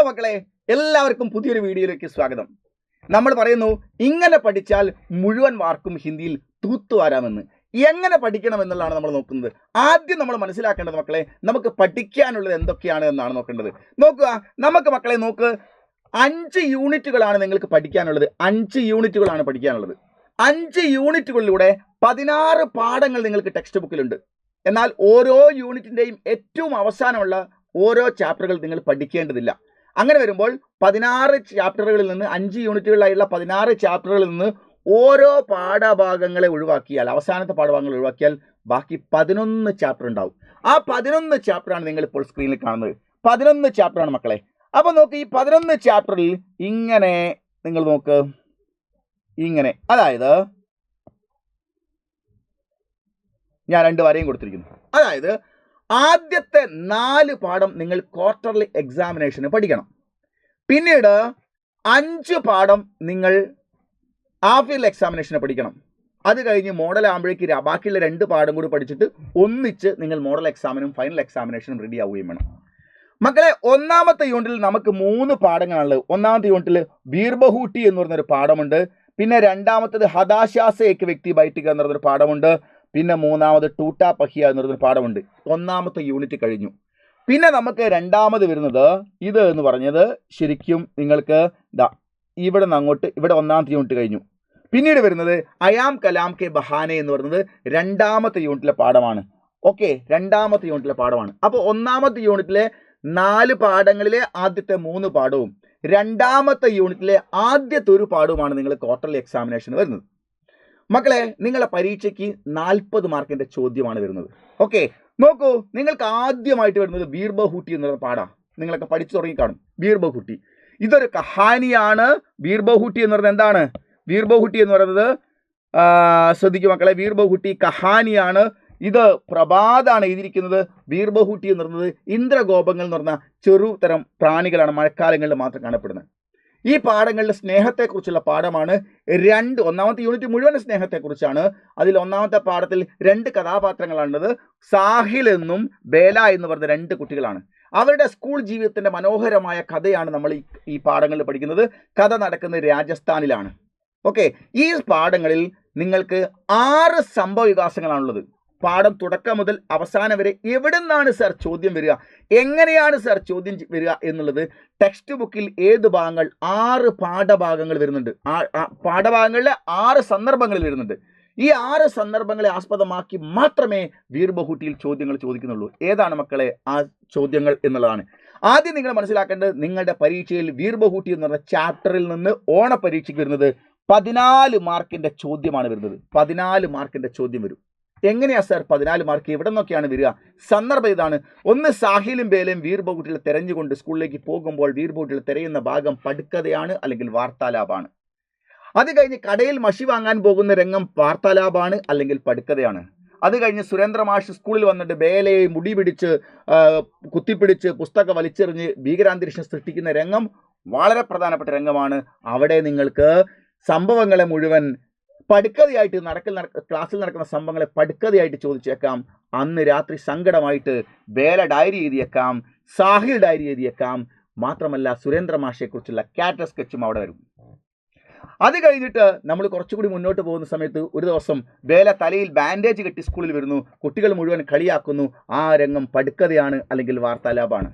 മക്കളെ, എല്ലാവർക്കും പുതിയൊരു വീഡിയോയിലേക്ക് സ്വാഗതം. നമ്മൾ പറയുന്നു ഇങ്ങനെ പഠിച്ചാൽ മുഴുവൻ മാർക്കും ഹിന്ദിയിൽ തൂത്തുവാരാമെന്ന്. എങ്ങനെ പഠിക്കണം എന്നുള്ളതാണ് നമ്മൾ നോക്കുന്നത്. ആദ്യം നമ്മൾ മനസ്സിലാക്കേണ്ടത് മക്കളെ, നമുക്ക് പഠിക്കാനുള്ളത് എന്തൊക്കെയാണ് എന്നാണ് നോക്കേണ്ടത്. നോക്കുക, നമുക്ക് മക്കളെ 5 യൂണിറ്റുകളാണ് നിങ്ങൾക്ക് പഠിക്കാനുള്ളത്. 5 യൂണിറ്റുകളാണ് പഠിക്കാനുള്ളത്. 5 യൂണിറ്റുകളിലൂടെ 16 പാഠങ്ങൾ നിങ്ങൾക്ക് ടെക്സ്റ്റ് ബുക്കിലുണ്ട്. എന്നാൽ ഓരോ യൂണിറ്റിൻ്റെയും ഏറ്റവും അവസാനമുള്ള ഓരോ ചാപ്റ്ററുകൾ നിങ്ങൾ പഠിക്കേണ്ടതില്ല. അങ്ങനെ വരുമ്പോൾ 16 ചാപ്റ്ററുകളിൽ നിന്ന് 5 യൂണിറ്റുകളിലായുള്ള 16 ചാപ്റ്ററുകളിൽ നിന്ന് ഓരോ പാഠഭാഗങ്ങളെ ഒഴിവാക്കിയാൽ, അവസാനത്തെ പാഠഭാഗങ്ങൾ ഒഴിവാക്കിയാൽ ബാക്കി 11 ചാപ്റ്റർ ഉണ്ടാവും. ആ 11 ചാപ്റ്ററാണ് നിങ്ങൾ ഇപ്പോൾ സ്ക്രീനിൽ കാണുന്നത്. 11 ചാപ്റ്ററാണ് മക്കളെ. അപ്പോൾ നോക്ക്, ഈ 11 ചാപ്റ്ററിൽ ഇങ്ങനെ നിങ്ങൾ നോക്ക്, ഇങ്ങനെ, അതായത് ഞാൻ 2 വരയും കൊടുത്തിരിക്കുന്നു. അതായത് ആദ്യത്തെ 4 പാഠം നിങ്ങൾ ക്വാർട്ടർലി എക്സാമിനേഷന് പഠിക്കണം. പിന്നീട് 5 പാഠം നിങ്ങൾ ഹാഫ് ഇയർലി എക്സാമിനേഷന് പഠിക്കണം. അത് കഴിഞ്ഞ് മോഡൽ ആകുമ്പോഴേക്ക് ബാക്കിയുള്ള 2 പാഠം കൂടി പഠിച്ചിട്ട് ഒന്നിച്ച് നിങ്ങൾ മോഡൽ എക്സാമിനും ഫൈനൽ എക്സാമിനേഷനും റെഡി ആവുകയും വേണം. മക്കളെ, ഒന്നാമത്തെ യൂണിറ്റിൽ നമുക്ക് 3 പാഠങ്ങളാണുള്ളത്. ഒന്നാമത്തെ യൂണിറ്റിൽ ബീർബഹൂട്ടി എന്ന് പറഞ്ഞൊരു പാഠമുണ്ട്. പിന്നെ രണ്ടാമത്തേത് ഹതാശാസെ ഏക് വ്യക്തി ബൈഠിക എന്ന് പറഞ്ഞൊരു പാഠമുണ്ട്. പിന്നെ മൂന്നാമത് ടൂട്ടാ പഹിയ എന്ന് പറയുന്ന പാഠമുണ്ട്. ഒന്നാമത്തെ യൂണിറ്റ് കഴിഞ്ഞു. പിന്നെ നമുക്ക് രണ്ടാമത് വരുന്നത് ഇത് എന്ന് പറഞ്ഞത് ശരിക്കും നിങ്ങൾക്ക് ഇവിടെ നിന്ന് അങ്ങോട്ട്, ഇവിടെ ഒന്നാമത്തെ യൂണിറ്റ് കഴിഞ്ഞു. പിന്നീട് വരുന്നത് അയാം കലാം കെ ബഹാനെ എന്ന് പറയുന്നത് രണ്ടാമത്തെ യൂണിറ്റിലെ പാഠമാണ്. ഓക്കെ, രണ്ടാമത്തെ യൂണിറ്റിലെ പാഠമാണ്. അപ്പോൾ ഒന്നാമത്തെ യൂണിറ്റിലെ 4 പാഠങ്ങളിലെ ആദ്യത്തെ 3 പാഠവും രണ്ടാമത്തെ യൂണിറ്റിലെ ആദ്യത്തെ 1 പാഠവുമാണ് നിങ്ങൾ ക്വാർട്ടർലി എക്സാമിനേഷന് വരുന്നത്. മക്കളെ, നിങ്ങളെ പരീക്ഷയ്ക്ക് 40 മാർക്കിന്റെ ചോദ്യമാണ് വരുന്നത്. ഓക്കെ, നോക്കൂ, നിങ്ങൾക്ക് ആദ്യമായിട്ട് വരുന്നത് ബീർബഹൂട്ടി എന്ന് പറയുന്ന പാഠമാണ്. നിങ്ങളൊക്കെ പഠിച്ചു തുടങ്ങി കാണും. ബീർബഹൂട്ടി ഇതൊരു കഹാനിയാണ്. ബീർബഹൂട്ടി എന്ന് പറയുന്നത് എന്താണ്? ബീർബഹൂട്ടി എന്ന് പറയുന്നത് ശ്രദ്ധിക്കും മക്കളെ, ബീർബഹൂട്ടി കഹാനിയാണ്. ഇത് പ്രഭാതാണ് എഴുതിയിരിക്കുന്നത്. ബീർബഹൂട്ടി എന്ന് പറയുന്നത് ഇന്ദ്രഗോപങ്ങൾ എന്ന് പറഞ്ഞ ചെറുതരം പ്രാണികളാണ്, മഴക്കാലങ്ങളിൽ മാത്രം കാണപ്പെടുന്നത്. ഈ പാഠങ്ങളുടെ സ്നേഹത്തെക്കുറിച്ചുള്ള പാഠമാണ്. ഒന്നാമത്തെ യൂണിറ്റ് മുഴുവൻ സ്നേഹത്തെക്കുറിച്ചാണ്. അതിൽ ഒന്നാമത്തെ പാഠത്തിൽ 2 കഥാപാത്രങ്ങളാണുള്ളത്. സാഹിൽ എന്നും ബേല എന്ന് പറഞ്ഞ 2 കുട്ടികളാണ്. അവരുടെ സ്കൂൾ ജീവിതത്തിന്റെ മനോഹരമായ കഥയാണ് നമ്മൾ ഈ പാഠങ്ങളിൽ പഠിക്കുന്നത്. കഥ നടക്കുന്നത് രാജസ്ഥാനിലാണ്. ഓക്കെ, ഈ പാഠങ്ങളിൽ നിങ്ങൾക്ക് 6 സംഭവ വികാസങ്ങളാണുള്ളത്. പാഠം തുടക്കം മുതൽ അവസാനം വരെ എവിടെ നിന്നാണ് സാർ ചോദ്യം വരിക, എങ്ങനെയാണ് സാർ ചോദ്യം വരിക എന്നുള്ളത് ടെക്സ്റ്റ് ബുക്കിൽ ഏത് ഭാഗങ്ങൾ 6 പാഠഭാഗങ്ങൾ വരുന്നുണ്ട്. പാഠഭാഗങ്ങളിലെ 6 സന്ദർഭങ്ങളിൽ വരുന്നുണ്ട്. ഈ 6 സന്ദർഭങ്ങളെ ആസ്പദമാക്കി മാത്രമേ ബീർബഹൂട്ടിയിൽ ചോദ്യങ്ങൾ ചോദിക്കുന്നുള്ളൂ. ഏതാണ് മക്കളെ ആ ചോദ്യങ്ങൾ എന്നുള്ളതാണ് ആദ്യം നിങ്ങൾ മനസ്സിലാക്കേണ്ടത്. നിങ്ങളുടെ പരീക്ഷയിൽ ബീർബഹൂട്ടി എന്ന് പറഞ്ഞ ചാപ്റ്ററിൽ നിന്ന് ഓണപരീക്ഷയ്ക്ക് വരുന്നത് 14 മാർക്കിന്റെ ചോദ്യമാണ് വരുന്നത്. 14 മാർക്കിന്റെ ചോദ്യം വരും. എങ്ങനെയാ സാർ 14 മാർക്ക് എവിടെ നിന്നൊക്കെയാണ് വരിക? സന്ദർഭം ഇതാണ്. ഒന്ന്, സാഹിലും ബേലയും ബീർബഹൂട്ടിൽ തെരഞ്ഞുകൊണ്ട് സ്കൂളിലേക്ക് പോകുമ്പോൾ ബീർബഹൂട്ടിൽ തിരയുന്ന ഭാഗം പടുക്കഥയാണ് അല്ലെങ്കിൽ വാർത്താലാപാണ്. അത് കഴിഞ്ഞ് കടയിൽ മഷി വാങ്ങാൻ പോകുന്ന രംഗം വാർത്താലാപാണ് അല്ലെങ്കിൽ പടുക്കഥയാണ്. അത് കഴിഞ്ഞ് സുരേന്ദ്ര മാഷ് സ്കൂളിൽ വന്നിട്ട് ബേലയെ മുടി പിടിച്ച് കുത്തിപ്പിടിച്ച് പുസ്തകം വലിച്ചെറിഞ്ഞ് ഭീകരാന്തരീക്ഷം സൃഷ്ടിക്കുന്ന രംഗം വളരെ പ്രധാനപ്പെട്ട രംഗമാണ്. അവിടെ നിങ്ങൾക്ക് സംഭവങ്ങളെ മുഴുവൻ പടുക്കഥയായിട്ട് ക്ലാസ്സിൽ നടക്കുന്ന സംഭവങ്ങളെ പടുക്കഥയായിട്ട് ചോദിച്ചേക്കാം. അന്ന് രാത്രി സങ്കടമായിട്ട് ബേല ഡയറി എഴുതിയേക്കാം, സാഹിൽ ഡയറി എഴുതിയേക്കാം. മാത്രമല്ല സുരേന്ദ്ര മാഷയെക്കുറിച്ചുള്ള ക്യാരക്ടർ സ്കെച്ചും അവിടെ വരും. അത് കഴിഞ്ഞിട്ട് നമ്മൾ കുറച്ചുകൂടി മുന്നോട്ട് പോകുന്ന സമയത്ത് ഒരു ദിവസം ബേല തലയിൽ ബാൻഡേജ് കെട്ടി സ്കൂളിൽ വരുന്നു. കുട്ടികൾ മുഴുവൻ കളിയാക്കുന്നു. ആ രംഗം പടുക്കഥയാണ് അല്ലെങ്കിൽ വാർത്താലാപാണ്.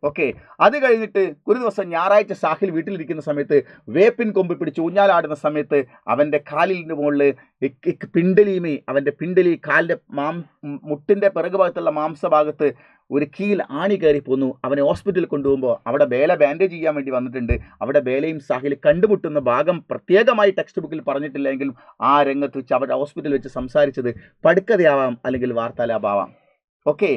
ഓക്കെ, അത് കഴിഞ്ഞിട്ട് ഒരു ദിവസം ഞായറാഴ്ച സാഹിൽ വീട്ടിലിരിക്കുന്ന സമയത്ത് വേപ്പിൻ കൊമ്പ് പിടിച്ച് ഊഞ്ഞാലാടുന്ന സമയത്ത് അവൻ്റെ കാലിൻ്റെ മുകളിൽ പിണ്ടലിയുമേ, അവൻ്റെ പിണ്ടലി കാലിൻ്റെ മുട്ടിൻ്റെ പിറകു ഭാഗത്തുള്ള മാംസഭാഗത്ത് ഒരു കീൽ ആണി കയറി പോന്നു. അവനെ ഹോസ്പിറ്റലിൽ കൊണ്ടുപോകുമ്പോൾ അവിടെ ബേല ബാൻഡേജ് ചെയ്യാൻ വേണ്ടി വന്നിട്ടുണ്ട്. അവിടെ ബേലയും സാഹിൽ കണ്ടുമുട്ടുന്ന ഭാഗം പ്രത്യേകമായി ടെക്സ്റ്റ് ബുക്കിൽ പറഞ്ഞിട്ടില്ലെങ്കിലും ആ രംഗത്ത് വെച്ച് അവിടെ ഹോസ്പിറ്റലിൽ വെച്ച് സംസാരിച്ചത് പടുക്കഥയാവാം അല്ലെങ്കിൽ വാർത്താലാപാവാം. ഓക്കെ,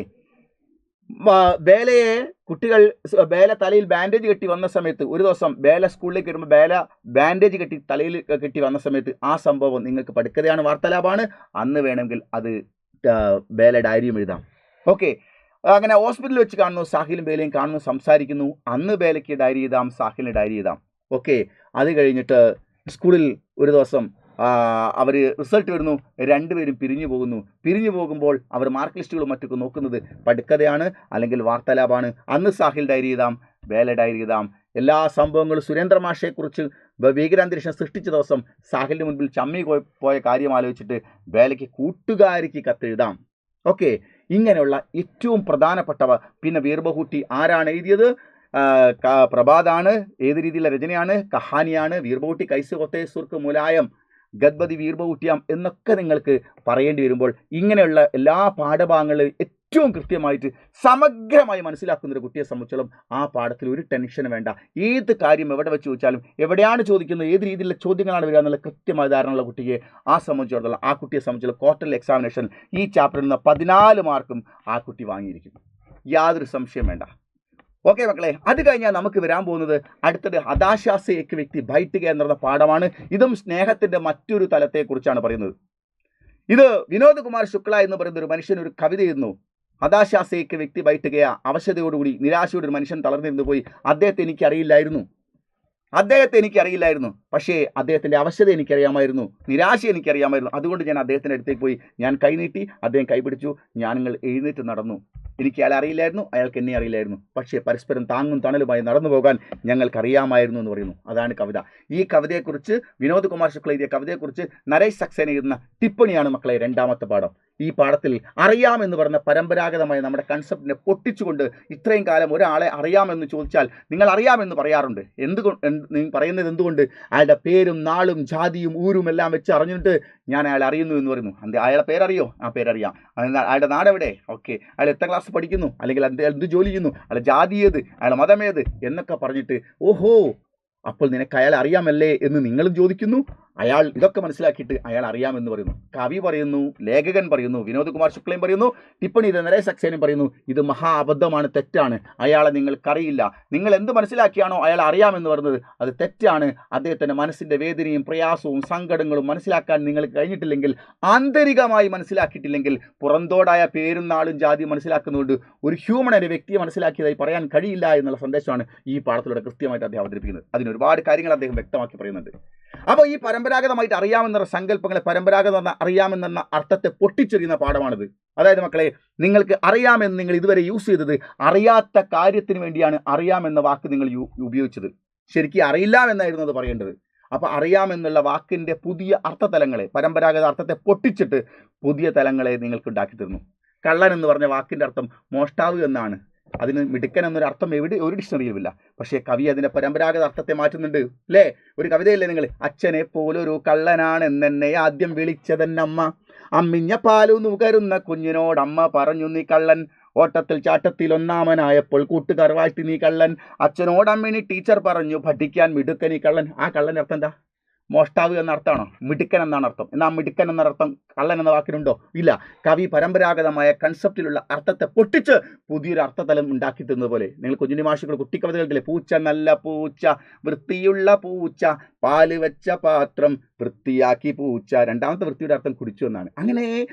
ബേല തലയിൽ ബാൻഡേജ് കെട്ടി വന്ന സമയത്ത് ഒരു ദിവസം ബേല സ്കൂളിലേക്ക് വരുമ്പോൾ ബേല ബാൻഡേജ് കെട്ടി തലയിൽ കെട്ടി വന്ന സമയത്ത് ആ സംഭവം നിങ്ങൾക്ക് പടുക്കഥയാണ്, വാർത്താലാപാണ്. അന്ന് വേണമെങ്കിൽ അത് ബേല ഡയറിയും എഴുതാം. ഓക്കെ, അങ്ങനെ ഹോസ്പിറ്റലിൽ വെച്ച് കാണുന്നു, സാഹിലും ബേലയും കാണുന്നു, സംസാരിക്കുന്നു. അന്ന് ബേലയ്ക്ക് ഡയറി എഴുതാം, സാഹിലിന് ഡയറി എഴുതാം. ഓക്കെ, അത് കഴിഞ്ഞിട്ട് സ്കൂളിൽ ഒരു ദിവസം അവർ റിസൾട്ട് വരുന്നു, രണ്ടുപേരും പിരിഞ്ഞു പോകുമ്പോൾ അവർ മാർക്ക് ലിസ്റ്റുകളും മറ്റൊക്കെ നോക്കുന്നത് പടുക്കഥയാണ് അല്ലെങ്കിൽ വാർത്താലാപാണ്. അന്ന് സാഹിൽ ഡയറി എഴുതാം, വേല ഡയറി എഴുതാം. എല്ലാ സംഭവങ്ങളും സുരേന്ദ്ര മാഷയെക്കുറിച്ച് ഭീകരാന്തരീക്ഷം സൃഷ്ടിച്ച ദിവസം സാഹിലിന് മുൻപിൽ ചമ്മി പോയ കാര്യം ആലോചിച്ചിട്ട് വേലയ്ക്ക് കൂട്ടുകാരിക്ക് കത്തെഴുതാം. ഓക്കെ, ഇങ്ങനെയുള്ള ഏറ്റവും പ്രധാനപ്പെട്ടവ. പിന്നെ വീർബഹൂട്ടി ആരാണ് എഴുതിയത്? പ്രഭാതാണ്. ഏത് രീതിയിലുള്ള രചനയാണ്? കഹാനിയാണ്. വീർബഹൂട്ടി കൈസ് ഹോത്തെ സുർക്ക് മുലായം ഗദ്ബതി വീർബഹൂട്ടിയാം എന്നൊക്കെ നിങ്ങൾക്ക് പറയേണ്ടി വരുമ്പോൾ ഇങ്ങനെയുള്ള എല്ലാ പാഠഭാഗങ്ങളും ഏറ്റവും കൃത്യമായിട്ട് സമഗ്രമായി മനസ്സിലാക്കുന്ന ഒരു കുട്ടിയെ സംബന്ധിച്ചോളം ആ പാഠത്തിൽ ഒരു ടെൻഷനും വേണ്ട. ഏത് കാര്യം എവിടെ വെച്ച് ചോദിച്ചാലും, എവിടെയാണ് ചോദിക്കുന്നത്, ഏത് രീതിയിലുള്ള ചോദ്യങ്ങളാണ് വരിക എന്നുള്ള കൃത്യമായ ധാരണയുള്ള കുട്ടിയെ ആ കുട്ടിയെ സംബന്ധിച്ചുള്ള ക്വാർട്ടർലി എക്സാമിനേഷൻ ഈ ചാപ്റ്ററിൽ നിന്ന് 14 മാർക്കും ആ കുട്ടി വാങ്ങിയിരിക്കും. യാതൊരു സംശയം വേണ്ട. ഓക്കെ മക്കളെ, അത് കഴിഞ്ഞാൽ നമുക്ക് വരാൻ പോകുന്നത് അടുത്തത് ഹതാശാസെ ഏക് വ്യക്തി ബൈഠ് ഗയ എന്ന പാഠമാണ്. ഇതും സ്നേഹത്തിന്റെ മറ്റൊരു തലത്തെക്കുറിച്ചാണ് പറയുന്നത്. ഇത് വിനോദ് കുമാർ ശുക്ല എന്ന് പറയുന്ന ഒരു മനുഷ്യൻ ഒരു കവിത എഴുതുന്നു. ഹതാശാസെ ഏക് വ്യക്തി ബൈഠ് ഗയ, അവശതയോടുകൂടി നിരാശയോടെ ഒരു മനുഷ്യൻ തളർന്നിരുന്നു പോയി. അദ്ദേഹത്തെ എനിക്കറിയില്ലായിരുന്നു, പക്ഷേ അദ്ദേഹത്തിൻ്റെ അവശത എനിക്കറിയാമായിരുന്നു, നിരാശ എനിക്കറിയാമായിരുന്നു. അതുകൊണ്ട് ഞാൻ അദ്ദേഹത്തിൻ്റെ അടുത്തേക്ക് പോയി, ഞാൻ കൈനീട്ടി, അദ്ദേഹം കൈപിടിച്ചു, ഞാനങ്ങൾ എഴുന്നേറ്റ് നടന്നു. എനിക്ക് അയാളെ അറിയില്ലായിരുന്നു, അയാൾക്ക് എന്നെ അറിയില്ലായിരുന്നു, പക്ഷേ പരസ്പരം താങ്ങും തണലുമായി നടന്നു പോകാൻ ഞങ്ങൾക്കറിയാമായിരുന്നു എന്ന് പറയുന്നു. അതാണ് കവിത. ഈ കവിതയെക്കുറിച്ച് വിനോദ് കുമാർ ശുക്ല എഴുതിയ കവിതയെക്കുറിച്ച് നരേഷ് സക്സേന എഴുതുന്ന ടിപ്പണിയാണ് മക്കളെ രണ്ടാമത്തെ പാഠം. ഈ പാഠത്തിൽ അറിയാമെന്ന് പറഞ്ഞ പരമ്പരാഗതമായ നമ്മുടെ കൺസെപ്റ്റിനെ പൊട്ടിച്ചുകൊണ്ട് ഇത്രയും കാലം ഒരാളെ അറിയാമെന്ന് ചോദിച്ചാൽ നിങ്ങൾ അറിയാമെന്ന് പറയാറുണ്ട്. പറയുന്നത് എന്തുകൊണ്ട്? അയാളുടെ പേരും നാളും ജാതിയും ഊരും എല്ലാം വെച്ച് അറിഞ്ഞിട്ട് ഞാൻ അയാളെ അറിയുന്നു എന്ന് പറയുന്നു. അയാളുടെ പേരറിയോ? ആ പേരറിയാം. അയാളുടെ നാടെവിടെ? ഓക്കെ. അയാൾ എത്ര ക്ലാസ് പഠിക്കുന്നു, അല്ലെങ്കിൽ എന്ത് ജോലി ചെയ്യുന്നു, അയാളുടെ ജാതി ഏത്, അയാളുടെ മതമേത് എന്നൊക്കെ പറഞ്ഞിട്ട് ഓഹോ അപ്പോൾ നിനക്ക് അയാൾ അറിയാമല്ലേ എന്ന് നിങ്ങളും ചോദിക്കുന്നു. അയാൾ ഇതൊക്കെ മനസ്സിലാക്കിയിട്ട് അയാൾ അറിയാമെന്ന് പറയുന്നു. കവി പറയുന്നു, ലേഖകൻ പറയുന്നു, വിനോദ് കുമാർ ശുക്ലയും പറയുന്നു, ടിപ്പണി നരേഷ് സക്സേനയും പറയുന്നു, ഇത് മഹാ അബദ്ധമാണ്, തെറ്റാണ്. അയാളെ നിങ്ങൾക്കറിയില്ല. നിങ്ങൾ എന്ത് മനസ്സിലാക്കിയാണോ അയാൾ അറിയാമെന്ന് പറയുന്നത് അത് തെറ്റാണ്. അദ്ദേഹത്തിൻ്റെ മനസ്സിൻ്റെ വേദനയും പ്രയാസവും സങ്കടങ്ങളും മനസ്സിലാക്കാൻ നിങ്ങൾക്ക് കഴിഞ്ഞിട്ടില്ലെങ്കിൽ, ആന്തരികമായി മനസ്സിലാക്കിയിട്ടില്ലെങ്കിൽ, പുറന്തോടായ പേരും നാളും ജാതിയും മനസ്സിലാക്കുന്നതുകൊണ്ട് ഒരു ഹ്യൂമണൊരു വ്യക്തിയെ മനസ്സിലാക്കിയതായി പറയാൻ കഴിയില്ല എന്നുള്ള സന്ദേശമാണ് ഈ പാഠത്തിലൂടെ കൃത്യമായിട്ട് അദ്ദേഹം അവതരിപ്പിക്കുന്നത്. അതിന് ഒരുപാട് കാര്യങ്ങൾ അദ്ദേഹം വ്യക്തമാക്കി പറയുന്നുണ്ട്. അപ്പോൾ ഈ പരമ്പരാഗതമായിട്ട് അറിയാമെന്ന സങ്കല്പങ്ങളെ പരമ്പരാഗത അറിയാമെന്ന അർത്ഥത്തെ പൊട്ടിച്ചെറിയുന്ന പാഠമാണിത്. അതായത് മക്കളെ, നിങ്ങൾക്ക് അറിയാമെന്ന് നിങ്ങൾ ഇതുവരെ യൂസ് ചെയ്തത് അറിയാത്ത കാര്യത്തിന് വേണ്ടിയാണ് അറിയാമെന്ന വാക്ക് നിങ്ങൾ ഉപയോഗിച്ചത്. ശരിക്കും അറിയില്ല എന്നായിരുന്നു അത് പറയേണ്ടത്. അപ്പോൾ അറിയാമെന്നുള്ള വാക്കിൻ്റെ പുതിയ അർത്ഥതലങ്ങളെ, പരമ്പരാഗത അർത്ഥത്തെ പൊട്ടിച്ചിട്ട് പുതിയ തലങ്ങളെ നിങ്ങൾക്ക് ഉണ്ടാക്കി തരുന്നു. കള്ളൻ എന്ന് പറഞ്ഞ വാക്കിൻ്റെ അർത്ഥം മോഷ്ടാവ് എന്നാണ്. അതിന് മിടുക്കൻ എന്നൊരു അർത്ഥം ഒരു ഡിക്ഷണറിയിലുമില്ല. പക്ഷേ കവി അതിൻ്റെ പരമ്പരാഗത അർത്ഥത്തെ മാറ്റുന്നുണ്ട് അല്ലേ? ഒരു കവിതയില്ലേ നിങ്ങൾ? അച്ഛനെ പോലൊരു കള്ളനാണെന്നെ ആദ്യം വിളിച്ചതെന്നമ്മ, അമ്മിഞ്ഞ പാലു നുകരുന്ന കുഞ്ഞിനോടമ്മ പറഞ്ഞു നീ കള്ളൻ, ഓട്ടത്തിൽ ചാട്ടത്തിൽ ഒന്നാമനായപ്പോൾ കൂട്ടുകാർ വാഴ്ത്തി നീ കള്ളൻ, അച്ഛനോടമ്മിനി ടീച്ചർ പറഞ്ഞു പഠിക്കാൻ മിടുക്കൻ ഈ കള്ളൻ. ആ കള്ളൻ്റെ അർത്ഥം എന്താ? മോഷ്ടാവ് എന്ന അർത്ഥമാണോ? മിടുക്കൻ എന്നാണ് അർത്ഥം. എന്നാൽ മിടുക്കൻ എന്ന അർത്ഥം കള്ളൻ എന്ന വാക്കിനുണ്ടോ? ഇല്ല. കവി പരമ്പരാഗതമായ കൺസെപ്റ്റിലുള്ള അർത്ഥത്തെ പൊട്ടിച്ച് പുതിയൊരു അർത്ഥതലം ഉണ്ടാക്കി തന്നത് പോലെ നിങ്ങൾ കുഞ്ഞുണ്ണി മാഷികളുടെ കുട്ടിക്കവിതകളിലെ പൂച്ച നല്ല പൂച്ച, വൃത്തിയുള്ള പൂച്ച, പാല് വെച്ച പാത്രം വൃത്തിയാക്കി പൂച്ച, രണ്ടാമത്തെ വൃത്തിയുടെ അർത്ഥം കുടിച്ചു എന്നാണ്. അങ്ങനെ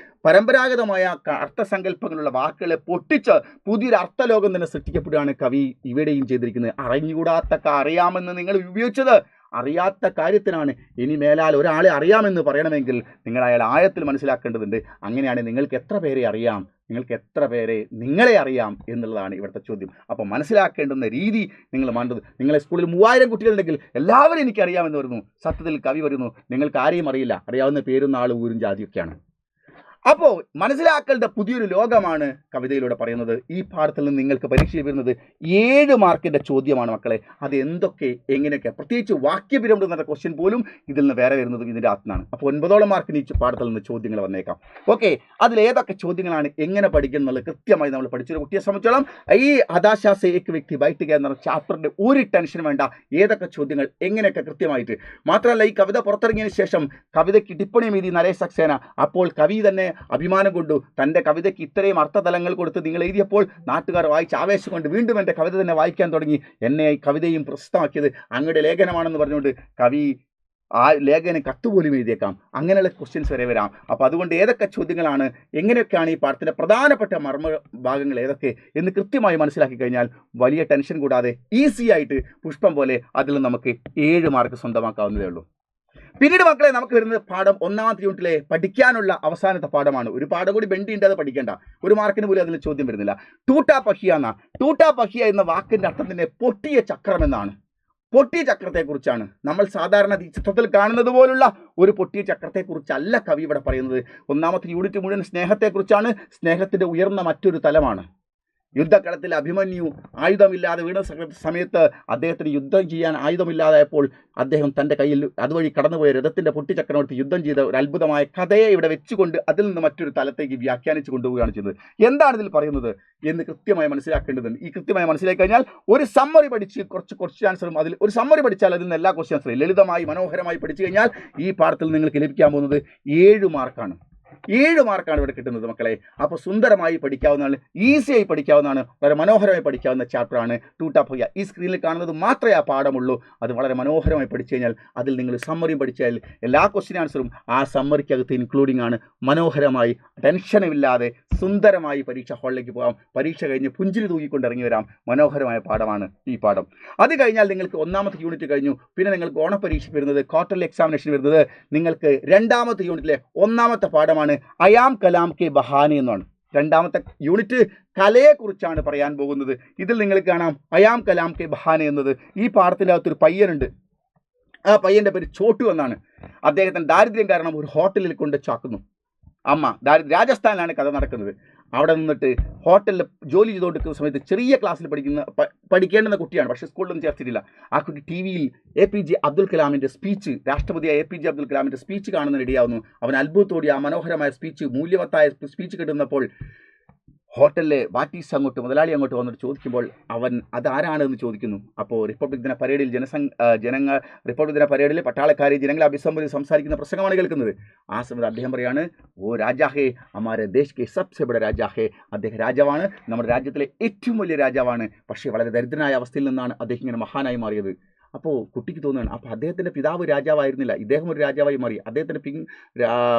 പരമ്പരാഗതമായ അർത്ഥസങ്കല്പങ്ങളുള്ള വാക്കുകളെ പൊട്ടിച്ച് പുതിയൊരു അർത്ഥലോകം തന്നെ സൃഷ്ടിക്കപ്പെടുകയാണ് കവി ഇവിടെയും ചെയ്തിരിക്കുന്നത്. അറിഞ്ഞുകൂടാത്ത അറിയാമെന്ന് നിങ്ങൾ ഉപയോഗിച്ചത് അറിയാത്ത കാര്യത്തിനാണ്. ഇനി മേലാൽ ഒരാളെ അറിയാമെന്ന് പറയണമെങ്കിൽ നിങ്ങൾ അയാൾ ആഴത്തിൽ മനസ്സിലാക്കേണ്ടതുണ്ട്. അങ്ങനെയാണ് നിങ്ങൾക്ക് എത്ര പേരെ അറിയാം, നിങ്ങൾക്ക് എത്ര പേരെ നിങ്ങളെ അറിയാം എന്നുള്ളതാണ് ഇവിടുത്തെ ചോദ്യം. അപ്പോൾ മനസ്സിലാക്കേണ്ടുന്ന രീതി നിങ്ങൾ മാണ്ടത്. നിങ്ങളെ സ്കൂളിൽ 3000 കുട്ടികളുണ്ടെങ്കിൽ എല്ലാവരും എനിക്കറിയാമെന്ന് പറയുന്നു. സത്യത്തിൽ കവി പറയുന്നു നിങ്ങൾക്ക് ആരെയും അറിയില്ല, അറിയാവുന്ന പേരും നാളും ഊരും ജാതിയൊക്കെയാണ്. അപ്പോൾ മനസ്സിലാക്കേണ്ട പുതിയൊരു ലോകമാണ് കവിതയിലൂടെ പറയുന്നത്. ഈ പാഠത്തിൽ നിന്ന് നിങ്ങൾക്ക് പരീക്ഷയിൽ വരുന്നത് 7 മാർക്കിൻ്റെ ചോദ്യമാണ് മക്കളെ. അത് എന്തൊക്കെ എങ്ങനെയൊക്കെ, പ്രത്യേകിച്ച് വാക്യപിരമിഡ് എന്ന ക്വസ്റ്റ്യൻ പോലും ഇതിൽ നിന്ന് വേറെ വരുന്നത് ഇതിൻ്റെ അകത്തുനിന്നാണ്. അപ്പോൾ 9ഓളം മാർക്കിന് ഈ പാഠത്തിൽ നിന്ന് ചോദ്യങ്ങൾ വന്നേക്കാം. ഓക്കെ, അതിലേതൊക്കെ ചോദ്യങ്ങളാണ് എങ്ങനെ പഠിക്കണം എന്നുള്ളത് കൃത്യമായി നമ്മൾ പഠിച്ചൊരു കുട്ടിയെ സംബന്ധിച്ചോളം ഈ ഹതാശാസെ ഏക് വ്യക്തി ബൈഠ് ഗയ എന്ന ചാപ്റ്ററിൻ്റെ ഒരു ടെൻഷൻ വേണ്ട. ഏതൊക്കെ ചോദ്യങ്ങൾ എങ്ങനെയൊക്കെ കൃത്യമായിട്ട്. മാത്രമല്ല ഈ കവിത പുറത്തിറങ്ങിയതിന് ശേഷം കവിതയ്ക്ക് ടിപ്പണിയും എഴുതി നരേഷ് സക്സേന. അപ്പോൾ കവി തന്നെ അഭിമാനം കൊണ്ടു. തൻ്റെ കവിതയ്ക്ക് ഇത്രയും അർത്ഥതലങ്ങൾ കൊടുത്ത് നിങ്ങൾ എഴുതിയപ്പോൾ നാട്ടുകാർ വായിച്ച് ആവേശം കൊണ്ട് വീണ്ടും എൻ്റെ കവിത തന്നെ വായിക്കാൻ തുടങ്ങി. എന്നെ ഈ കവിതയും പ്രസിദ്ധമാക്കിയത് അങ്ങയുടെ ലേഖനമാണെന്ന് പറഞ്ഞുകൊണ്ട് കവി ആ ലേഖനം കത്തുപോലും എഴുതിയേക്കാം. അങ്ങനെയുള്ള ക്വസ്റ്റ്യൻസ് വരെ വരാം. അപ്പോൾ അതുകൊണ്ട് ഏതൊക്കെ ചോദ്യങ്ങളാണ്, എങ്ങനെയൊക്കെയാണ് ഈ പാഠത്തിൻ്റെ പ്രധാനപ്പെട്ട മർമ്മ ഭാഗങ്ങൾ ഏതൊക്കെ എന്ന് കൃത്യമായി മനസ്സിലാക്കി കഴിഞ്ഞാൽ വലിയ ടെൻഷൻ കൂടാതെ ഈസി ആയിട്ട് പുഷ്പം പോലെ അതിൽ നമുക്ക് 7 മാർക്ക് സ്വന്തമാക്കാവുന്നതേ ഉള്ളൂ. പിന്നീട് മക്കളെ നമുക്ക് വരുന്നത് പാഠം ഒന്നാമത്തെ യൂണിറ്റിലെ പഠിക്കാനുള്ള അവസാനത്തെ പാഠമാണ്. ഒരു പാഠം കൂടി ബെൻഡിയുണ്ട്, അത് പഠിക്കേണ്ട, ഒരു മാർക്കിന് പോലും അതിൽ ചോദ്യം വരുന്നില്ല. ടൂട്ടാ പഹിയ എന്ന ടൂട്ടാ പഹിയ എന്ന വാക്കിന്റെ അർത്ഥം തന്നെ പൊട്ടിയ ചക്രം എന്നാണ്. പൊട്ടിയ ചക്രത്തെക്കുറിച്ചാണ് നമ്മൾ സാധാരണ ഈ ചിത്രത്തിൽ കാണുന്നത് പോലുള്ള ഒരു പൊട്ടിയ ചക്രത്തെക്കുറിച്ചല്ല കവി ഇവിടെ പറയുന്നത്. ഒന്നാമത്തെ യൂണിറ്റ് മുഴുവൻ സ്നേഹത്തെക്കുറിച്ചാണ്. സ്നേഹത്തിന്റെ ഉയർന്ന മറ്റൊരു തലമാണ്. യുദ്ധക്കളത്തിൽ അഭിമന്യു ആയുധമില്ലാതെ വീണ സമയത്ത് അദ്ദേഹത്തിന് യുദ്ധം ചെയ്യാൻ ആയുധമില്ലാതായപ്പോൾ അദ്ദേഹം തൻ്റെ കയ്യിൽ അതുവഴി കടന്നുപോയ രഥത്തിൻ്റെ പൊട്ടിച്ചക്രം എടുത്ത് യുദ്ധം ചെയ്ത ഒരു അത്ഭുതമായ കഥയെ ഇവിടെ വെച്ചുകൊണ്ട് അതിൽ നിന്ന് മറ്റൊരു തലത്തേക്ക് വ്യാഖ്യാനിച്ചു കൊണ്ടുപോവുകയാണ് ചെയ്തത്. എന്താണ് ഇതിൽ പറയുന്നത് എന്ന് കൃത്യമായി മനസ്സിലാക്കേണ്ടതുണ്ട്. ഈ കൃത്യമായി മനസ്സിലാക്കി കഴിഞ്ഞാൽ ഒരു സമ്മറി പഠിച്ച് കുറച്ച് ആൻസറും അതിൽ ഒരു സമ്മറി പഠിച്ചാൽ അതിൽ നിന്ന് എല്ലാ ക്വസ്റ്റ്യൻ ആൻസറും ലളിതമായി മനോഹരമായി പഠിച്ചു കഴിഞ്ഞാൽ ഈ പാഠത്തിൽ നിങ്ങൾക്ക് ലഭിക്കാൻ പോകുന്നത് 7 മാർക്കാണ്. 7 മാർക്കാണ് ഇവിടെ കിട്ടുന്നത് മക്കളെ. അപ്പോൾ സുന്ദരമായി പഠിക്കാവുന്നതാണ്, ഈസിയായി പഠിക്കാവുന്നതാണ്, വളരെ മനോഹരമായി പഠിക്കാവുന്ന ചാപ്റ്ററാണ് ടൂട്ടാ പഹിയ. ഈ സ്ക്രീനിൽ കാണുന്നത് മാത്രമേ ആ പാഠമുള്ളൂ. അത് വളരെ മനോഹരമായി പഠിച്ചു കഴിഞ്ഞാൽ അതിൽ നിങ്ങൾ സമ്മറിയും പഠിച്ചാൽ എല്ലാ ക്വസ്റ്റ്യൻ ആൻസറും ആ സമ്മറിക്കകത്ത് ഇൻക്ലൂഡിംഗ് ആണ്. മനോഹരമായി ടെൻഷനുമില്ലാതെ സുന്ദരമായി പരീക്ഷ ഹാളിലേക്ക് പോകാം. പരീക്ഷ കഴിഞ്ഞ് പുഞ്ചിരി തൂക്കിക്കൊണ്ട് ഇറങ്ങി വരാം. മനോഹരമായ പാഠമാണ് ഈ പാഠം. അത് കഴിഞ്ഞാൽ നിങ്ങൾക്ക് ഒന്നാമത്തെ യൂണിറ്റ് കഴിഞ്ഞു. പിന്നെ നിങ്ങൾക്ക് ഓണപരീക്ഷയ്ക്ക് വരുന്നത്, ക്വാർട്ടർലി എക്സാമിനേഷൻ വരുന്നത് നിങ്ങൾക്ക് രണ്ടാമത്തെ യൂണിറ്റിലെ ഒന്നാമത്തെ പാഠമാണ് അയാം കലാം കെ ബഹാനെ എന്നാണ്. രണ്ടാമത്തെ യൂണിറ്റ് കലയെക്കുറിച്ചാണ് പറയാൻ പോകുന്നത്. ഇതിൽ നിങ്ങൾക്ക് കാണാം അയാം കലാം കെ ബഹാനെ എന്നത്. ഈ പാഠത്തിൻ്റെ അകത്തൊരു പയ്യനുണ്ട്. ആ പയ്യൻ്റെ പേര് ചോട്ടു എന്നാണ്. അദ്ദേഹത്തിന് ദാരിദ്ര്യം കാരണം ഒരു ഹോട്ടലിൽ കൊണ്ട് ചാക്കുന്നു. അമ്മ രാജസ്ഥാനിലാണ് കഥ നടക്കുന്നത്. അവിടെ നിന്നിട്ട് ഹോട്ടലിൽ ജോലി ചെയ്തുകൊണ്ടിരിക്കുന്ന സമയത്ത് ചെറിയ ക്ലാസ്സിൽ പഠിക്കേണ്ടുന്ന കുട്ടിയാണ്, പക്ഷേ സ്കൂളിലൊന്നും ചേർത്തിട്ടില്ല. ആ കുട്ടി ടി വിയിൽ APJ Abdul കലാമിൻ്റെ speech, രാഷ്ട്രപതിയായ APJ Abdul കലാമിൻ്റെ speech കാണുന്നതിനിടയാവുന്നു. അവൻ അത്ഭുതത്തോടെ ആ മനോഹരമായ സ്പീച്ച്, മൂല്യവത്തായ സ്പീച്ച് കിട്ടുന്നപ്പോൾ ഹോട്ടലിലെ വാറ്റീസ് മുതലാളി അങ്ങോട്ട് വന്നിട്ട് ചോദിക്കുമ്പോൾ അവൻ അതാരാണെന്ന് ചോദിക്കുന്നു. അപ്പോൾ റിപ്പബ്ലിക് ദിന പരേഡിൽ റിപ്പബ്ലിക് ദിന പരേഡിൽ പട്ടാളക്കാരെ ജനങ്ങളെ അഭിസംബോധിച്ച് സംസാരിക്കുന്ന പ്രസംഗമാണ് കേൾക്കുന്നത്. ആ സമയത്ത് അദ്ദേഹം പറയാണ്, ഓ രാജാ ഹേ ഹമാരെ ദേശ് കെ സബ്സെ ബഡ രാജാ ഹേ. അദ്ദേഹം രാജാവാണ്, നമ്മുടെ രാജ്യത്തിലെ ഏറ്റവും വലിയ രാജാവാണ്. പക്ഷേ വളരെ ദരിദ്രനായ അവസ്ഥയിൽ നിന്നാണ് അദ്ദേഹം ഇങ്ങനെ മഹാനായി മാറിയത്. അപ്പോൾ കുട്ടിക്ക് തോന്നുകയാണ്, അപ്പോൾ അദ്ദേഹത്തിൻ്റെ പിതാവ് രാജാവായിരുന്നില്ല, ഇദ്ദേഹം ഒരു രാജാവായി മാറി. അദ്ദേഹത്തിൻ്റെ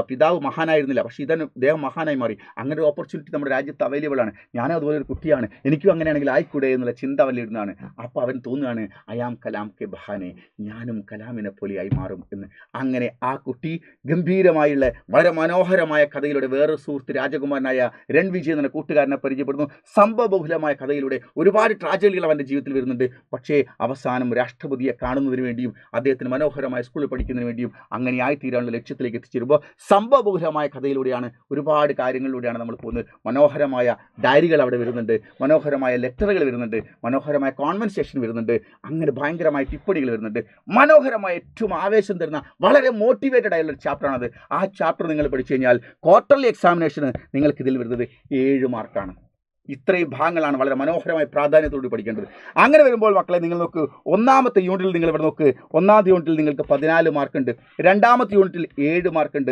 പിതാവ് മഹാനായിരുന്നില്ല, പക്ഷേ ഇദ്ദേഹം മഹാനായി മാറി. അങ്ങനെ ഒരു ഓപ്പർച്യൂണിറ്റി നമ്മുടെ രാജ്യത്ത് അവൈലബിൾ ആണ്. ഞാനും അതുപോലെ ഒരു കുട്ടിയാണ്, എനിക്കും അങ്ങനെയാണെങ്കിൽ ആയിക്കൂടെ എന്നുള്ള ചിന്ത വല്ലിടുന്നതാണ്. അപ്പോൾ അവൻ തോന്നുകയാണ് അയാം കലാം കെ ബഹാനെ, ഞാനും കലാമിനെ പോലെയായി മാറും എന്ന്. അങ്ങനെ ആ കുട്ടി ഗംഭീരമായുള്ള വളരെ മനോഹരമായ കഥയിലൂടെ വേറൊരു സുഹൃത്ത് രാജകുമാരനായ രൺവിജയ് എന്ന കൂട്ടുകാരനെ പരിചയപ്പെടുന്നു. സംഭവബഹുലമായ കഥയിലൂടെ ഒരുപാട് ട്രാജഡികൾ അവൻ്റെ ജീവിതത്തിൽ വരുന്നുണ്ട്. പക്ഷേ അവസാനം രാഷ്ട്രപതി കാണുന്നതിന് വേണ്ടിയും അദ്ദേഹത്തിന് മനോഹരമായ സ്കൂളിൽ പഠിക്കുന്നതിന് വേണ്ടിയും അങ്ങനെ ആയിത്തീരാനുള്ള ലക്ഷ്യത്തിലേക്ക് എത്തിച്ചേരുമ്പോൾ സംഭവബഹുലമായ കഥയിലൂടെയാണ്, ഒരുപാട് കാര്യങ്ങളിലൂടെയാണ് നമ്മൾ പോകുന്നത്. മനോഹരമായ ഡയറികൾ അവിടെ വരുന്നുണ്ട്, മനോഹരമായ ലെറ്ററുകൾ വരുന്നുണ്ട്, മനോഹരമായ കോൺവെർസേഷൻ വരുന്നുണ്ട്, അങ്ങനെ ഭയങ്കരമായ ടിപ്പണികൾ വരുന്നുണ്ട്. മനോഹരമായ ഏറ്റവും ആവേശം തരുന്ന വളരെ മോട്ടിവേറ്റഡ് ആയുള്ള ഒരു ചാപ്റ്ററാണത്. ആ ചാപ്റ്റർ നിങ്ങൾ പഠിച്ചു കഴിഞ്ഞാൽ ക്വാർട്ടർലി എക്സാമിനേഷന് നിങ്ങൾക്ക് ഇതിൽ വരുന്നത് 7 മാർക്കാണ്. ഇത്രയും ഭാഗങ്ങളാണ് വളരെ മനോഹരമായ പ്രാധാന്യത്തോട് പഠിക്കേണ്ടത്. അങ്ങനെ വരുമ്പോൾ മക്കളെ നിങ്ങൾ നോക്ക്, ഒന്നാമത്തെ യൂണിറ്റിൽ നിങ്ങൾ ഇവിടെ നോക്ക്. ഒന്നാമത്തെ യൂണിറ്റിൽ നിങ്ങൾക്ക് 14 മാർക്കുണ്ട്, രണ്ടാമത്തെ യൂണിറ്റിൽ 7 മാർക്കുണ്ട്,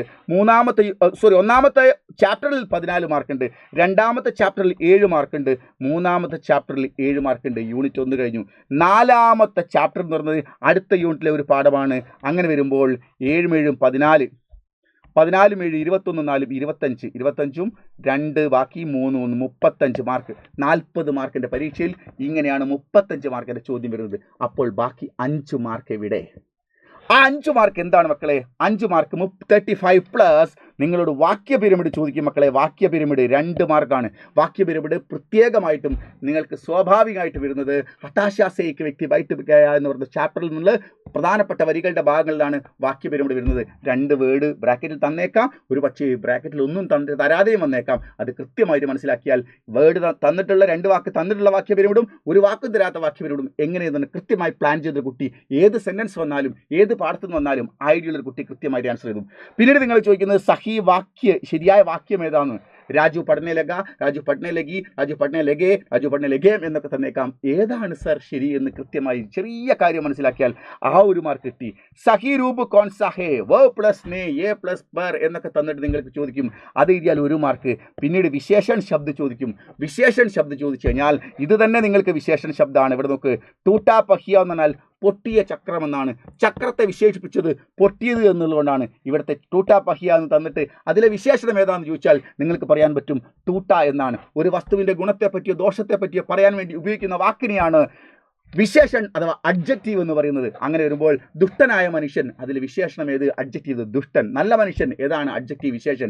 ഒന്നാമത്തെ ചാപ്റ്ററിൽ 14 മാർക്കുണ്ട്, രണ്ടാമത്തെ ചാപ്റ്ററിൽ 7 മാർക്കുണ്ട്, മൂന്നാമത്തെ ചാപ്റ്ററിൽ 7 മാർക്കുണ്ട്. യൂണിറ്റ് 1 കഴിഞ്ഞു. നാലാമത്തെ ചാപ്റ്റർ എന്ന് പറയുന്നത് അടുത്ത യൂണിറ്റിലെ ഒരു പാഠമാണ്. അങ്ങനെ വരുമ്പോൾ 7 7 14, 14 7 21 4 25, 25ഉം 2 ബാക്കി 3 1 35 മാർക്ക്. 40 മാർക്കിൻ്റെ പരീക്ഷയിൽ ഇങ്ങനെയാണ് 35 മാർക്കിൻ്റെ ചോദ്യം വരുന്നത്. അപ്പോൾ ബാക്കി 5 മാർക്ക് എവിടെ? ആ 5 മാർക്ക് എന്താണ് മക്കളെ? 5 മാർക്ക് 35 പ്ലസ് നിങ്ങളോട് വാക്യ പിരമിഡ് ചോദിക്കും മക്കളെ. വാക്യ പിരമിഡ് 2 മാർക്കാണ്. വാക്യ പിരമിഡ് പ്രത്യേകമായിട്ടും നിങ്ങൾക്ക് സ്വാഭാവികമായിട്ട് വരുന്നത് ഹതാശാസയ്ക്ക് വ്യക്തി ബൈറ്റ് എന്ന് പറയുന്ന ചാപ്റ്ററിൽ നിന്ന് പ്രധാനപ്പെട്ട വരികളുടെ ഭാഗങ്ങളിലാണ് വാക്യ പിരമിഡ് വരുന്നത്. 2 വേർഡ് ബ്രാക്കറ്റിൽ തന്നേക്കാം, ഒരു പക്ഷേ ബ്രാക്കറ്റിൽ ഒന്നും തരാതെയും വന്നേക്കാം. അത് കൃത്യമായിട്ട് മനസ്സിലാക്കിയാൽ വേർഡ് തന്നിട്ടുള്ള 2 വാക്ക് തന്നിട്ടുള്ള വാക്യ പിരമിഡും ഒരു വാക്കും തരാത്ത വാക്യ പിരമിഡും എങ്ങനെയെന്ന് കൃത്യമായി പ്ലാൻ ചെയ്തൊരു കുട്ടി ഏത് സെൻറ്റൻസ് വന്നാലും ഏത് പാഠത്തിൽ നിന്ന് വന്നാലും ഐഡിയുള്ളൊരു കുട്ടി കൃത്യമായിട്ട് ആൻസർ ചെയ്തു. പിന്നീട് നിങ്ങൾ ചോദിക്കുന്നത് ശരിയായ വാക്യം ഏതാണ്? രാജു പഠനെ ലഗ, രാജു പഠനെ ലഗി, രാജു പഠനെ ലഗേ, രാജു പഠനെ ലഗേം എന്നൊക്കെ തന്നേക്കാം. ഏതാണ് സർ ശരി എന്ന് കൃത്യമായി ചെറിയ കാര്യം മനസ്സിലാക്കിയാൽ ആ ഒരു മാർക്ക് കിട്ടി. സഹി രൂപ് കോൺ സാഹേ, വ പ്ലസ് നേ, എ പ്ലസ് ബർ എന്നൊക്കെ തന്നിട്ട് നിങ്ങൾക്ക് ചോദിക്കും. അത് എഴുതിയാൽ 1 മാർക്ക്. പിന്നീട് വിശേഷൺ ശബ്ദ ചോദിക്കും. വിശേഷൺ ശബ്ദ ചോദിച്ചു കഴിഞ്ഞാൽ ഇത് തന്നെ നിങ്ങൾക്ക് വിശേഷൺ ശബ്ദമാണ്. ഇവിടെ നോക്ക്, ടൂട്ടാ പഹിയ എന്ന് പറഞ്ഞാൽ പൊട്ടിയ ചക്രം എന്നാണ്. ചക്രത്തെ വിശേഷിപ്പിച്ചത് പൊട്ടിയത് എന്നുള്ളതുകൊണ്ടാണ് ഇവിടുത്തെ ടൂട്ടാ പഹിയ എന്ന് തന്നിട്ട് അതിലെ വിശേഷണം ഏതാണെന്ന് ചോദിച്ചാൽ നിങ്ങൾക്ക് പറയാൻ പറ്റും ടൂട്ട എന്നാണ്. ഒരു വസ്തുവിൻ്റെ ഗുണത്തെപ്പറ്റിയോ ദോഷത്തെപ്പറ്റിയോ പറയാൻ വേണ്ടി ഉപയോഗിക്കുന്ന വാക്കിനെയാണ് വിശേഷൺ അഥവാ അഡ്ജക്റ്റീവ് എന്ന് പറയുന്നത്. അങ്ങനെ വരുമ്പോൾ ദുഷ്ടനായ മനുഷ്യൻ, അതിൽ വിശേഷണം ഏത്? അഡ്ജക്റ്റീവ് ദുഷ്ടൻ. നല്ല മനുഷ്യൻ ഏതാണ്? അഡ്ജക്റ്റീവ് വിശേഷൻ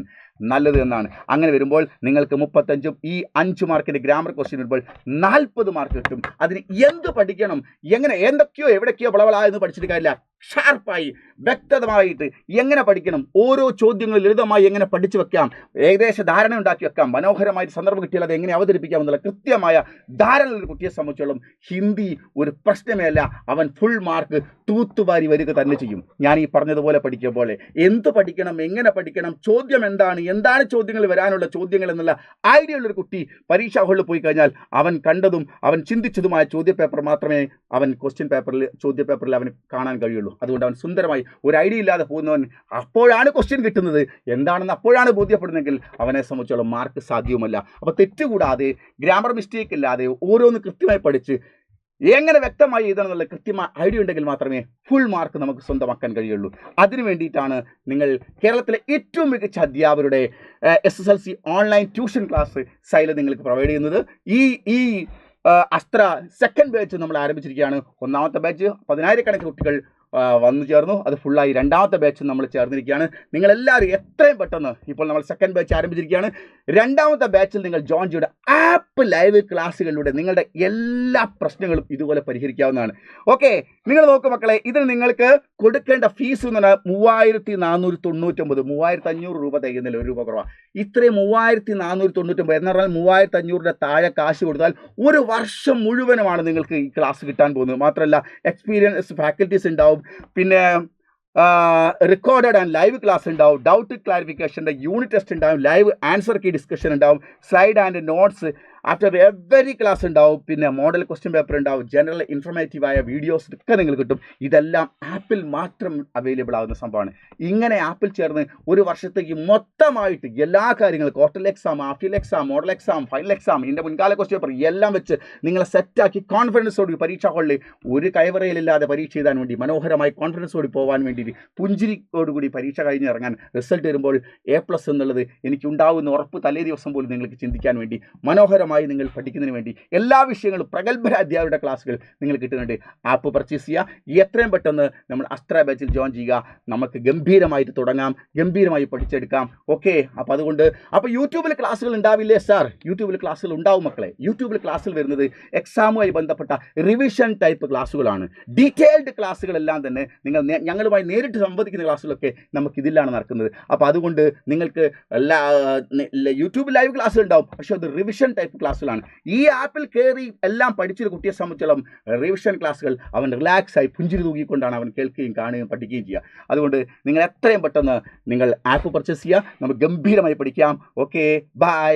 നല്ലത് എന്നാണ്. അങ്ങനെ വരുമ്പോൾ നിങ്ങൾക്ക് 35 ഈ 5 മാർക്കിന്റെ ഗ്രാമർ ക്വസ്റ്റ്യൻ വരുമ്പോൾ 40 മാർക്ക് കിട്ടും. അതിന് എന്ത് പഠിക്കണം, എങ്ങനെ, എന്തൊക്കെയോ എവിടേക്കോ വളവള എന്ന് പഠിച്ചിട്ട് കാര്യമില്ല. ഷാർപ്പായി വ്യക്തമായിട്ട് എങ്ങനെ പഠിക്കണം, ഓരോ ചോദ്യങ്ങൾ ലളിതമായി എങ്ങനെ പഠിച്ചു വെക്കാം, ഏകദേശ ധാരണ ഉണ്ടാക്കി വെക്കാം, മനോഹരമായിട്ട് സന്ദർഭം കിട്ടിയാൽ അത് എങ്ങനെ അവതരിപ്പിക്കാം എന്നുള്ള കൃത്യമായ ധാരണ ഒരു കുട്ടിയെ സംബന്ധിച്ചോളം ഹിന്ദി ഒരു പ്രശ്നമേ അല്ല. അവൻ ഫുൾ മാർക്ക് തൂത്തുവാരി വരിക തന്നെ ചെയ്യും. ഞാൻ ഈ പറഞ്ഞതുപോലെ പഠിക്കുക പോലെ എന്ത് പഠിക്കണം, എങ്ങനെ പഠിക്കണം, ചോദ്യം എന്താണ് ചോദ്യങ്ങൾ വരാനുള്ള ചോദ്യങ്ങൾ എന്നുള്ള ഐഡിയ ഉള്ളൊരു കുട്ടി പരീക്ഷാ ഹാളിൽ പോയി കഴിഞ്ഞാൽ അവൻ കണ്ടതും അവൻ ചിന്തിച്ചതുമായ ചോദ്യപേപ്പർ മാത്രമേ അവൻ ചോദ്യപേപ്പറിൽ അവന് കാണാൻ കഴിയുള്ളൂ. അതുകൊണ്ട് അവൻ സുന്ദരമായി ഒരു ഐഡിയ ഇല്ലാതെ പോകുന്നവൻ അപ്പോഴാണ് ക്വസ്റ്റ്യൻ കിട്ടുന്നത് എന്താണെന്ന് അപ്പോഴാണ് ബോധ്യപ്പെടുന്നെങ്കിൽ അവനെ സംബന്ധിച്ചോളം മാർക്ക് സാധ്യവുമല്ല. അപ്പോൾ തെറ്റുകൂടാതെ ഗ്രാമർ മിസ്റ്റേക്ക് ഇല്ലാതെ ഓരോന്ന് കൃത്യമായി പഠിച്ച് എങ്ങനെ വ്യക്തമായി എഴുതണം എന്നുള്ള കൃത്യമായ ഐഡിയ ഉണ്ടെങ്കിൽ മാത്രമേ ഫുൾ മാർക്ക് നമുക്ക് സ്വന്തമാക്കാൻ കഴിയുള്ളൂ. അതിനു വേണ്ടിയിട്ടാണ് നിങ്ങൾ കേരളത്തിലെ ഏറ്റവും മികച്ച അധ്യാപകരുടെ SSLC online tuition class Saila നിങ്ങൾക്ക് പ്രൊവൈഡ് ചെയ്യുന്നത്. ഈ അസ്ത്ര സെക്കൻഡ് ബാച്ച് നമ്മൾ ആരംഭിച്ചിരിക്കുകയാണ്. ഒന്നാമത്തെ ബാച്ച് 10,000 കുട്ടികൾ വന്നു ചേർന്നു, അത് ഫുള്ളായി. രണ്ടാമത്തെ ബാച്ച് നമ്മൾ ചേർന്നിരിക്കുകയാണ്. നിങ്ങളെല്ലാവരും എത്രയും പെട്ടെന്ന് ഇപ്പോൾ നമ്മൾ സെക്കൻഡ് ബാച്ച് ആരംഭിച്ചിരിക്കുകയാണ്. രണ്ടാമത്തെ ബാച്ചിൽ നിങ്ങൾ ജോയിൻ ചെയ്ത ആപ്പ് ലൈവ് ക്ലാസ്സുകളിലൂടെ നിങ്ങളുടെ എല്ലാ പ്രശ്നങ്ങളും ഇതുപോലെ പരിഹരിക്കാവുന്നതാണ്. ഓക്കെ, നിങ്ങൾ നോക്കൂ മക്കളെ, ഇതിന് നിങ്ങൾക്ക് കൊടുക്കേണ്ട ഫീസ് എന്ന് പറഞ്ഞാൽ 3,499, 3,500 രൂപ തികയുന്നില്ല, 1 രൂപ കുറവാണ്. ഇത്രയും 3,499 എന്ന് പറഞ്ഞാൽ 3,500 താഴെ കാശ് കൊടുത്താൽ ഒരു വർഷം മുഴുവനുമാണ് നിങ്ങൾക്ക് ഈ ക്ലാസ് കിട്ടാൻ പോകുന്നത്. മാത്രമല്ല എക്സ്പീരിയൻസ് ഫാക്കൽറ്റീസ് ഉണ്ടാവും, പിന്നെ റെക്കോർഡഡ് ആൻഡ് ലൈവ് ക്ലാസ് ഉണ്ടാവും, ഡൗട്ട് ക്ലാരിഫിക്കേഷൻ്റെ യൂണിറ്റ് ടെസ്റ്റ് ഉണ്ടാവും, ലൈവ് ആൻസർ കീ ഡിസ്കഷൻ ഉണ്ടാവും, slide and notes after every class ഉണ്ടാവും, പിന്നെ മോഡൽ ക്വസ്റ്റ്യൻ പേപ്പർ ഉണ്ടാവും, ജനറൽ ഇൻഫർമേറ്റീവായ വീഡിയോസ് ഒക്കെ നിങ്ങൾ കിട്ടും. ഇതെല്ലാം ആപ്പിൽ മാത്രം അവൈലബിൾ ആകുന്ന സംഭവമാണ്. ഇങ്ങനെ ആപ്പിൽ ചേർന്ന് ഒരു വർഷത്തേക്ക് മൊത്തമായിട്ട് എല്ലാ കാര്യങ്ങളും quarterly exam, half yearly exam, model exam, final exam, ഇതിൻ്റെ മുൻകാല ക്വസ്റ്റ്യൻ പേപ്പർ എല്ലാം വെച്ച് നിങ്ങളെ സെറ്റാക്കി കോൺഫിഡൻസോട് പരീക്ഷാ ഹാളിൽ ഒരു കൈവറയിലില്ലാതെ പരീക്ഷ എഴുതാൻ വേണ്ടി മനോഹരമായി കോൺഫിഡൻസോട് പോകാൻ വേണ്ടി പുഞ്ചിരിയോടുകൂടി പരീക്ഷ കഴിഞ്ഞ് ഇറങ്ങാൻ റിസൾട്ട് വരുമ്പോൾ A+ എന്നുള്ളത് എനിക്കുണ്ടാവുന്ന ഉറപ്പ് തലേ ദിവസം പോലും നിങ്ങൾക്ക് ചിന്തിക്കാൻ വേണ്ടി മനോഹരമായി നിങ്ങൾ പഠിക്കുന്നതിന് വേണ്ടി എല്ലാ വിഷയങ്ങളും പ്രഗത്ഭര അധ്യാപകരുടെ ക്ലാസ്സുകൾ നിങ്ങൾ കിട്ടുന്നുണ്ട്. ആപ്പ് പർച്ചേസ് ചെയ്യുക, എത്രയും പെട്ടെന്ന് നമ്മൾ അസ്ത്ര ബാച്ചിൽ ജോയിൻ ചെയ്യുക. നമുക്ക് ഗംഭീരമായിട്ട് തുടങ്ങാം, ഗംഭീരമായി പഠിച്ചെടുക്കാം. ഓക്കെ, അപ്പോൾ അതുകൊണ്ട് യൂട്യൂബിൽ ക്ലാസ്സുകൾ ഉണ്ടാവില്ലേ സാർ? യൂട്യൂബിൽ ക്ലാസ്സുകൾ ഉണ്ടാവും മക്കളെ. യൂട്യൂബിൽ ക്ലാസ്സിൽ വരുന്നത് എക്സാമുമായി ബന്ധപ്പെട്ട റിവിഷൻ ടൈപ്പ് ക്ലാസ്സുകളാണ്. ഡീറ്റെയിൽഡ് ക്ലാസ്സുകളെല്ലാം തന്നെ നിങ്ങൾ ഞങ്ങളുമായി നേരിട്ട് സംവദിക്കുന്ന ക്ലാസ്സുകളൊക്കെ നമുക്ക് ഇതിലാണ് നടക്കുന്നത്. അപ്പോൾ അതുകൊണ്ട് നിങ്ങൾക്ക് യൂട്യൂബ് ലൈവ് ക്ലാസ്സുകൾ ഉണ്ടാവും, പക്ഷേ അത് റിവിഷൻ ടൈപ്പ് ക്ലാസ്സുകളാണ്. ഈ ആപ്പിൽ കയറി എല്ലാം പഠിച്ചൊരു കുട്ടിയെ സംബന്ധിച്ചോളം റിവിഷൻ ക്ലാസ്സുകൾ അവൻ റിലാക്സായി പുഞ്ചിരി തൂക്കിക്കൊണ്ടാണ് അവൻ കേൾക്കുകയും കാണുകയും പഠിക്കുകയും ചെയ്യുക. അതുകൊണ്ട് നിങ്ങൾ എത്രയും പെട്ടെന്ന് നിങ്ങൾ ആപ്പ് പർച്ചേസ് ചെയ്യുക, നമുക്ക് ഗംഭീരമായി പഠിക്കാം. Okay, by.